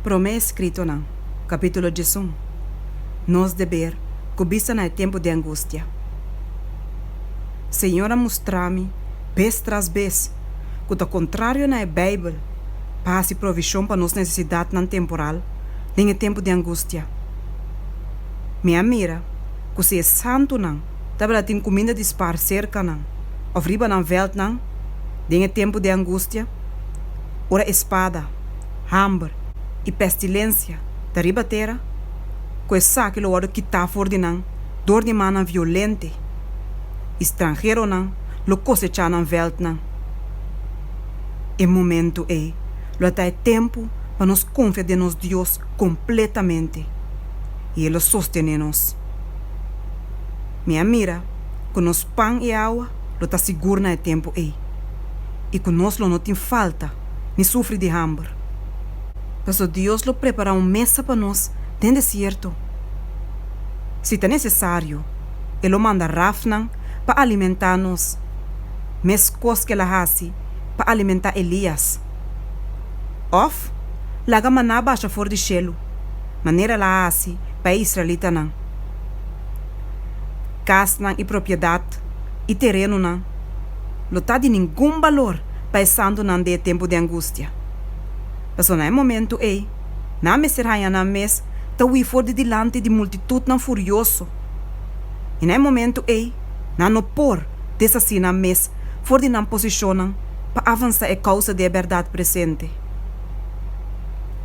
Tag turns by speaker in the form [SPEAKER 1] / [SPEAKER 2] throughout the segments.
[SPEAKER 1] Promé escrito na capítulo 11. Nos deber, cubista no tempo de angústia. Senhora mostra-me, vez tras vez, que o contrário na Bíblia, passe provisão para nossa necessidade não temporal, nem em tempo de angústia. Minha mira, que se é santo não, tabela tem comida de spar cerca não, of riba na veld não, nem em tempo de angústia, ora espada, hambre e pestilência, da riba terra, que saque lo ora quitar for de não, dor de mana violente, estrangeiro não, lo cosecha na veld não. E momento lo é tempo para nos confiar de nos Deus completamente e Ele sostener-nos. Minha mira, com nos pão e água, lo está seguro no tempo e com nós não tem falta, nem sofre de hambre. Mas Deus lo prepara mesa para nós dentro do deserto. Se é necessário, Ele manda rafnan para alimentar-nos, mescos que ela hace para alimentar Elias. Of, laga maná baixa fora de chelo, maneira lá hace para Israelita não. Casa e propriedade e terreno não, não tá de nenhum valor para santo não de tempo de angústia. Mas no momento na meserraia na mes, tá ui for de delante de multitud não furioso. E no momento não por dessa na mes, for de não posicionam para avançar a causa da verdade presente.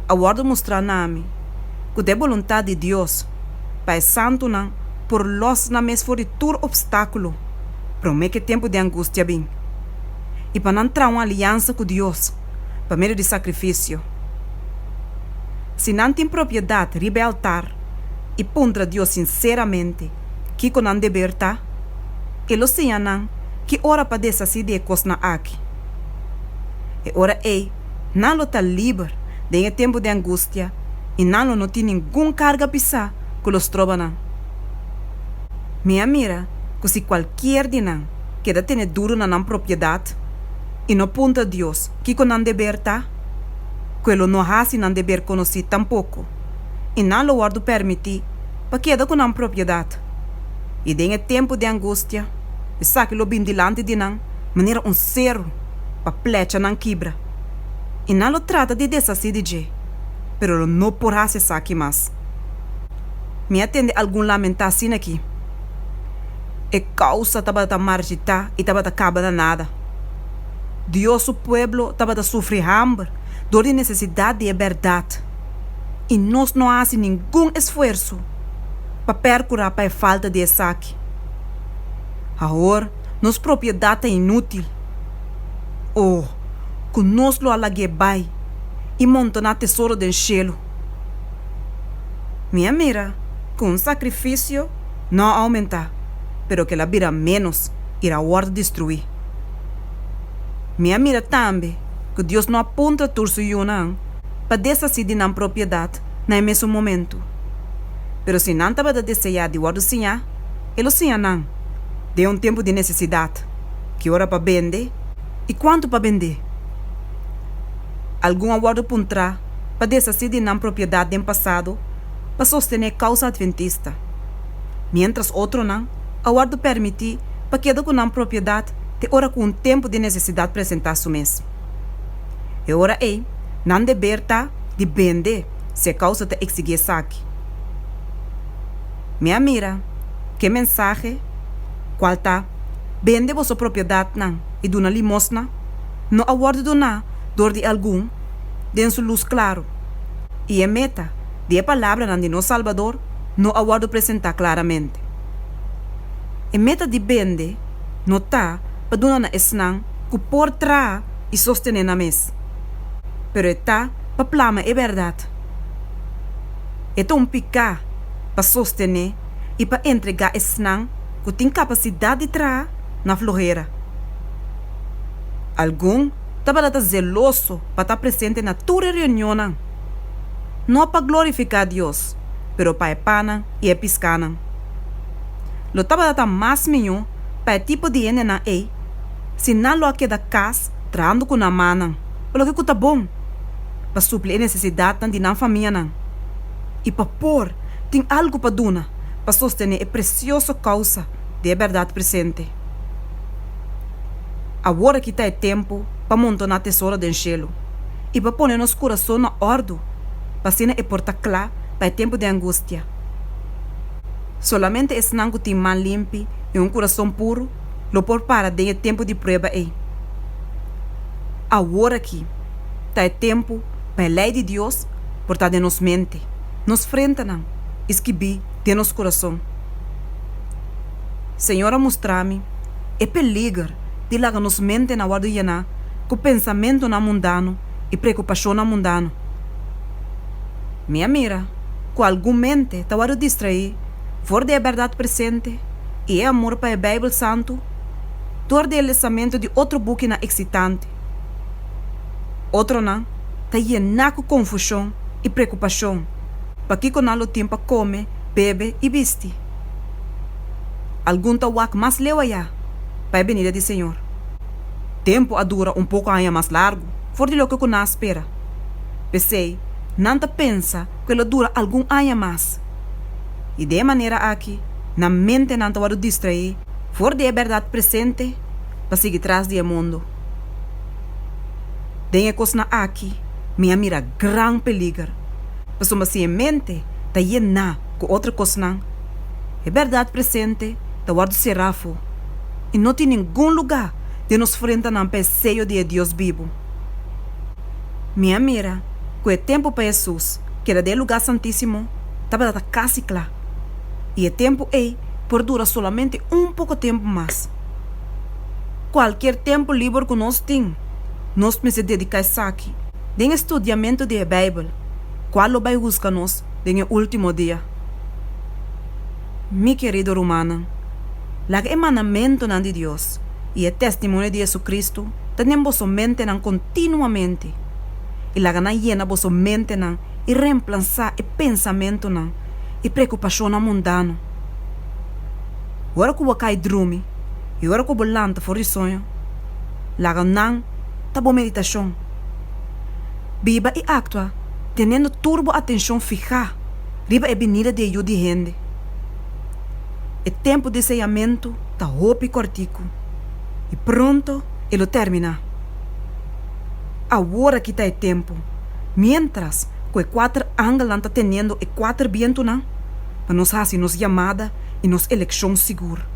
[SPEAKER 1] Agora mostrar nami que é vontade de Deus para santo não por los na mes for de tur obstáculo, promete que tempo de angústia bem. E para não entrar uma aliança com Deus, para meio de sacrifício. Se não tem propriedade, rebeltar e pondra Deus sinceramente, que com não dever tá, ele senha não, que ora para dessa se de coisa aqui. E ora não está livre de tempo de angústia e não tem nenhuma carga pisar que los troba não. Minha mira, que se qualquer de não queda ter duro na não propriedade e não ponta Deus, que com não dever tá, que ele não hace não dever conhecer tampouco e não lo guardo permitir para queda com não propriedade. E de tempo de angústia, e sabe que lo bem delante de não, maneira cerro para plecha não quebra. E não lo trata de desassi de je, pero lo não porá se saque mais. Me atende algum lamentação aqui. E causa taba da margita e taba da caba da nada. Deus o pueblo taba da sofrer hambre, dor de necessidade de verdade. E nós não fazemos nenhum esforço para percurar para a falta de saque. Agora, nossa propriedade é inútil. Que nós lo alague bai e monta na tesouro do cielo. Minha mira, com sacrifício, não aumenta, pero que la vira menos irá guarda destruir. Minha mira também, que Deus não aponta turso yunang para desasir de não propriedade no mesmo momento. Pero se não estava a desejar de guarda sinha, ele sinha não. De tempo de necessidade, que hora para vender e quanto para vender. Algum aguardo puntra para desasir de não propriedade em passado para sostener causa adventista. Mientras outro não, aguardo permitir para quedar com não propriedade de hora com tempo de necessidade apresentar-se mesmo. E ora não dever tá de vender se a causa te exigir saque. Minha mira, que mensagem? Qual tá? Vende vossa propriedade não e dona limosna? Não aguardo donar dor de algum, den sua luz claro. E a meta de a palavra de nosso Salvador não aguardo apresentar claramente. A meta de vende não tá para donar na esnang que por trás e sostener na mesa. Pero está para plama é verdade. É picar para sostener e para entregar esnang que tem capacidade de trás na florreira. Algum estava zeloso para estar presente na tua reunião. Não para glorificar a Deus, pero para a pana e a piscana. Lo estava mais melhor para o tipo de ene na se não lo queda casa, trando com a mana, pelo que está bom. para suplir a necessidade de na família não. E para pôr, tem algo para dona, para sostener a preciosa causa de verdade presente. Agora que está tempo para montar na tesoura do cielo e para pôr nosso coração na ordem, para ser a porta clara para o tempo de angústia. Solamente esse nango tem mão limpa e coração puro, lo por para de tempo de prova aí. Agora que está tempo para a lei de Deus por estar de nos mente, nos frente não, esquibi de nosso coração. Senhora, mostra-me é peligro de lá nos mente na hora de llenar com pensamento na mundano e preocupação na mundano. Minha mira, com algum mente está hora de distrair, fora da verdade presente e é amor para a Bíblia Santo, dor de lançamento de outro book na excitante. Outro não, está llenar com confusão e preocupação, para que com o tempo come, bebe e veste. Algum está mais leu aí, para a venida do Senhor. Tempo a dura pouco ainda mais largo, fora de lo que nós espera. Pensei, não pensa que ele dura algum ano mais. E de maneira aqui, na mente não está distrair, fora de verdade presente, para seguir atrás do mundo. Tem coisa aqui, minha mira grande peligro. Mas uma se mente está llena com outra coisa não. É verdade presente, está guardo serafo. E não tem nenhum lugar de nos frente a passeio de Deus vivo. Minha mira, com o tempo para Jesus, que era do lugar santíssimo, estava da casa clara. E o tempo aí por dura solamente pouco tempo mais. Qualquer tempo livre que nós temos, nós precisamos dedicar isso aqui, de estudamento da Bíblia, qual vai buscar nós no último dia. Mi querido romano, o emanamento de Deus e o testemunho de Jesus Cristo têm vossa mente continuamente. E la gana llena vossa mente e reemplazar o pensamento e preocupação mundano. Agora que você cai dorme e agora que você lanta fora de sonho, la gana tá boa meditação. Viva e actua, tendo turbo atenção fija, riba a venida de ajuda de gente. O tempo de sellamento está roupa e cortico. E pronto, ele termina. Agora que está o tempo, mientras que os 4 ángeles estão tendo e 4 vientos, para nos fazer nos chamada e nos eleição segura.